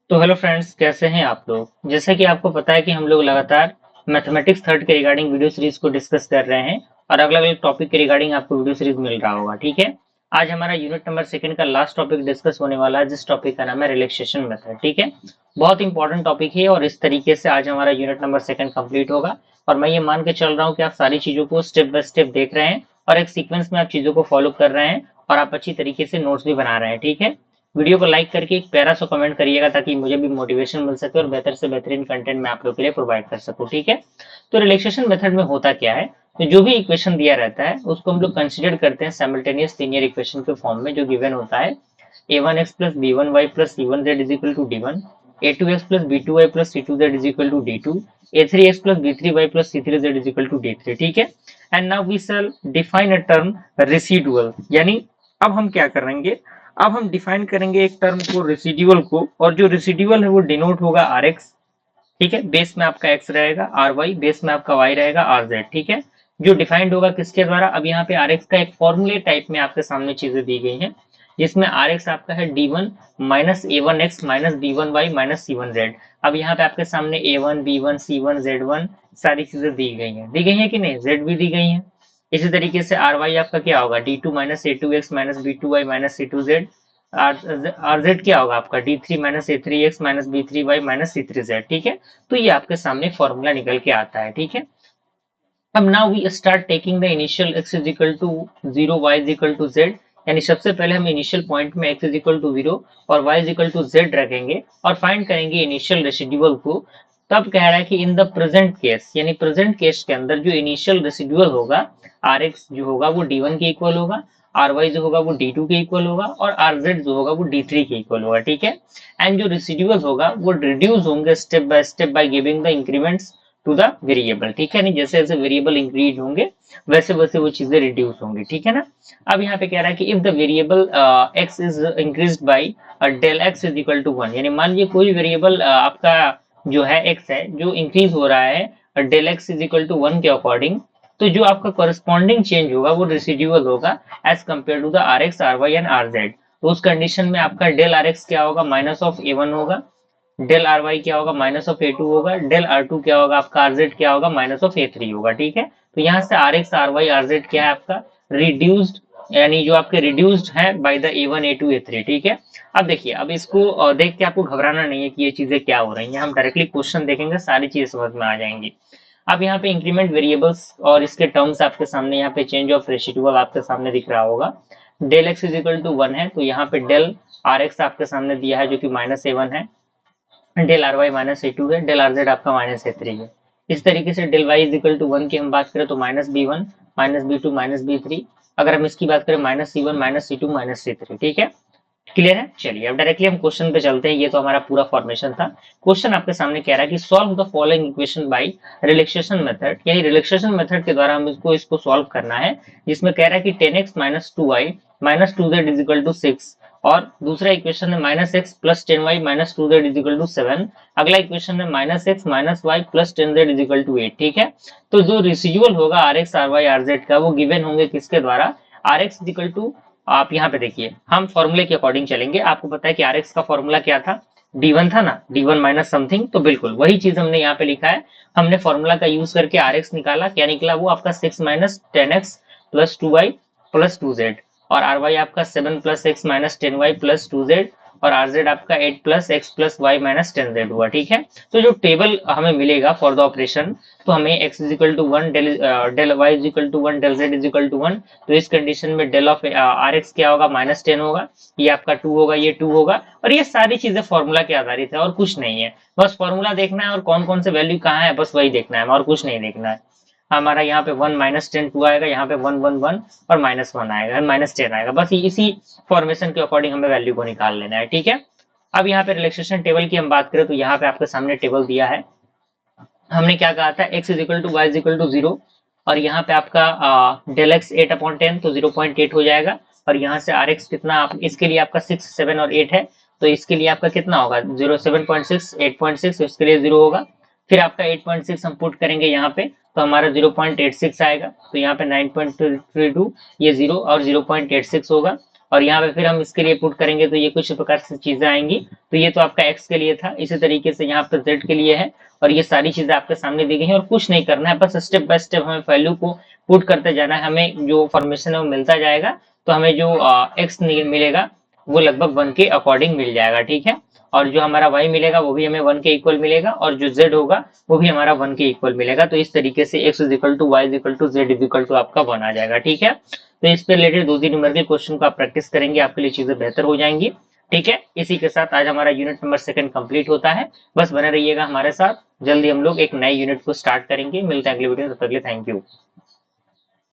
तो hello friends, कैसे हैं आप लोग। जैसा कि आपको पता है कि हम लोग लगातार मैथमेटिक्स थर्ड के रिगार्डिंग वीडियो सीरीज को डिस्कस कर रहे हैं और अलग अलग टॉपिक के रिगार्डिंग आपको वीडियो सीरीज मिल रहा होगा। ठीक है, आज हमारा यूनिट नंबर सेकंड का लास्ट टॉपिक डिस्कस होने वाला है, जिस टॉपिक का नाम है रिलैक्सेशन मेथड। ठीक है, बहुत इंपॉर्टेंट टॉपिक है और इस तरीके से आज हमारा यूनिट नंबर सेकंड कंप्लीट होगा। और मैं ये मान के चल रहा हूँ कि आप सारी चीजों को स्टेप बाय स्टेप देख रहे हैं और एक सीक्वेंस में आप चीजों को फॉलो कर रहे हैं और आप अच्छी तरीके से नोट्स भी बना रहे हैं। ठीक है, वीडियो को लाइक करके एक प्यारा सा कमेंट करिएगा ताकि मुझे भी मोटिवेशन मिल सके और बेहतर से बेहतरीन कंटेंट मैं आप लोग के लिए प्रोवाइड कर सकूं। ठीक है, तो रिलैक्सेशन मेथड में होता क्या है, तो जो भी इक्वेशन दिया रहता है उसको हम लोग कंसिडर करते हैं साइमल्टेनियस लीनियर इक्वेशन के फॉर्म में, जो गिवन होता है a1x plus b1y plus c1z is equal to d1, a2x plus b2y plus c2z is equal to d2, a3x plus b3y plus c3z is equal to d3। ठीक है, and now we shall define a term residual. यानी अब हम क्या करेंगे, अब हम define करेंगे एक टर्म को, रेसिडुअल को, और जो रेसिडुअल है वो डिनोट होगा आर एक्स। ठीक है, बेस में आपका एक्स रहेगा, आर वाई बेस में आपका वाई रहेगा, आर जेड। ठीक है, जो डिफाइंड होगा किसके द्वारा, अब यहाँ पे आर एक्स का एक फॉर्मूले टाइप में आपके सामने चीजें दी गई हैं, जिसमें आर एक्स आपका है D one minus A one X minus B one Y minus C one Z. अब यहाँ पे आपके सामने A one B one C one Z one सारी चीजें दी गई हैं कि नहीं, जेड भी दी गई हैं। इसी तरीके से आर वाई आपका क्या होगा, D two minus A two X minus B two Y minus C two Z. R Z क्या होगा आपका, D three minus A three X minus B three Y minus C three Z. ठीक है, तो ये आपके सामने फॉर्मूला निकल के आता है। ठीक है, अब now we start taking the initial x is equal to 0, y is equal to z। यानी सबसे पहले हम इनिशियल पॉइंट में x इज इक्वल टू 0 और y is equal to z रखेंगे और फाइंड करेंगे इनिशियल रेसिडुअल को। तब कह रहा है कि इन द प्रेजेंट केस, यानी प्रेजेंट केस के अंदर जो इनिशियल रेसिडुअल होगा rx जो होगा वो d1 के इक्वल होगा, ry जो होगा वो d2 के इक्वल होगा और rz जो होगा वो d3 के इक्वल होगा। ठीक है, एंड जो रेसिडुअल होगा वो रिड्यूस होंगे step by giving the increments to the variable. ठीक है, नहीं जैसे जैसे वेरिएबल इंक्रीज होंगे वैसे वैसे वो चीजें रिड्यूस होंगी। ठीक है ना, अब यहाँ पे कह रहा है कि if the variable x is increase by del x is equal to one. यानी मान लीजिए कोई वेरिएबल आपका जो है एक्स है जो इंक्रीज हो रहा है del x is equal to one के अकॉर्डिंग, तो जो आपका करस्पॉन्डिंग चेंज होगा वो रेसिडुअल होगा as compare to the R x R y and R z. तो उस कंडीशन में आपका डेल आर एक्स क्या होगा, माइनस ऑफ ए वन होगा, डेल आर वाई क्या होगा, माइनस ऑफ ए टू होगा, डेल आर टू क्या होगा आपका, आर जेड क्या होगा, माइनस ऑफ ए थ्री होगा। ठीक है, तो यहाँ से R x R y R Z क्या है आपका रिड्यूस्ड, यानी जो आपके रिड्यूस्ड है by the A one A two A three. ठीक है, अब देखिए, अब इसको देख के आपको घबराना नहीं है कि ये चीजें क्या हो रही हैं, हम डायरेक्टली क्वेश्चन देखेंगे सारी चीजें समझ में आ जाएंगी। अब यहाँ पे इंक्रीमेंट वेरिएबल्स और इसके टर्म्स आपके सामने, यहाँ पे चेंज ऑफ रेसिडुअल आपके सामने दिख रहा होगा। Del x is equal to one है तो यहाँ पे डेल आर एक्स आपके सामने दिया है जो कि माइनस ए वन है, del R y minus A two है, डेल आर जेड आपका माइनस ए थ्री है। इस तरीके से del y is equal to one की हम बात करें तो minus B one minus B two minus B three, अगर हम इसकी बात करें minus C one minus C two minus C three. ठीक है, क्लियर है। चलिए अब डायरेक्टली हम क्वेश्चन पे चलते हैं, ये तो हमारा पूरा फॉर्मेशन था। क्वेश्चन आपके सामने कह रहा है कि solve the following equation by relaxation method, यानी रिलैक्सेशन मेथड के द्वारा हम इसको सॉल्व करना है, जिसमें कह रहा है कि 10x minus two Y minus two z is equal to six, और दूसरा इक्वेशन है minus x plus ten y minus two z is equal to seven, अगला इक्वेशन है minus x minus y plus ten z is equal to eight. ठीक है, तो जो residual होगा R x R y R z का वो given होंगे किसके द्वारा, R x is equal to, आप यहाँ पे देखिए हम फॉर्मूले के अकॉर्डिंग चलेंगे। आपको पता है कि आर एक्स का फॉर्मूला क्या था, डी1 था ना, डी1 माइनस समथिंग, तो बिल्कुल वही चीज हमने यहाँ पे लिखा है। हमने फॉर्मूला का यूज करके आर एक्स निकाला, क्या निकला वो आपका six minus ten x plus two y plus two z, और आर वाई आपका seven plus x minus ten y plus two z, और आर जेड आपका eight plus x plus y minus ten z हुआ। ठीक है, तो जो table हमें मिलेगा फॉर द ऑपरेशन, तो हमें x is equal to one, del y is equal to one, del z is equal to one, तो इस कंडीशन में डेल ऑफ आर एक्स क्या होगा, माइनस टेन होगा, ये आपका टू होगा, ये टू होगा, और ये सारी चीजें फॉर्मूला के आधारित है और कुछ नहीं है। बस फॉर्मूला देखना है और कौन कौन से वैल्यू कहाँ है बस वही देखना है और कुछ नहीं देखना है। हमारा यहाँ पे वन माइनस टेन टू आएगा, यहाँ पे वन वन वन और माइनस वन आएगा, माइनस टेन आएगा, बस इसी फॉर्मेशन के अकॉर्डिंग हमें वैल्यू को निकाल लेना है। ठीक है, अब यहाँ पे रिलैक्सेशन टेबल की हम बात करें तो यहाँ पे आपके सामने टेबल दिया है। हमने क्या कहा था, x is equal to y is equal to zero, और यहाँ पे आपका del x eight upon ten तो 0.8 हो जाएगा, और यहाँ से आर एक्स कितना, आप इसके लिए आपका सिक्स सेवन और एट है, तो इसके लिए आपका कितना होगा, zero seven point six eight point six, इसके लिए जीरो होगा। फिर आपका 8.6 हम पुट करेंगे यहाँ पे तो हमारा 0.86 आएगा, तो यहाँ पे 9.32 ये जीरो और 0.86 होगा, और यहाँ पे फिर हम इसके लिए पुट करेंगे तो ये कुछ प्रकार से चीजें आएंगी। तो ये तो आपका एक्स के लिए था, इसी तरीके से यहाँ पे जेड के लिए है, और ये सारी चीजें आपके सामने दी गई हैं और कुछ नहीं करना है, बस स्टेप बाय स्टेप हमें वैल्यू को पुट करते जाना है। हमें जो फॉर्मेशन है वो मिलता जाएगा, तो हमें जो एक्स मिलेगा वो लगभग 1 के अकॉर्डिंग मिल जाएगा, ठीक है। और जो हमारा y मिलेगा वो भी हमें 1 के इक्वल मिलेगा, और जो z होगा वो भी हमारा 1 के इक्वल मिलेगा। तो इस तरीके से x equal to y equal to z equal to आपका 1 आ जाएगा, ठीक है। तो इस पे रिलेटेड 2-3 नंबर के क्वेश्चन को आप प्रैक्टिस करेंगे, आपके लिए चीजें बेहतर हो जाएंगी, ठीक है। इसी के साथ आज हमारा यूनिट नंबर 2 कंप्लीट होता है। बस बने रहिएगा हमारे साथ, जल्दी हम लोग एक नए यूनिट को स्टार्ट करेंगे। मिलते हैं अगले वीडियो में, तब तक के लिए थैंक यू।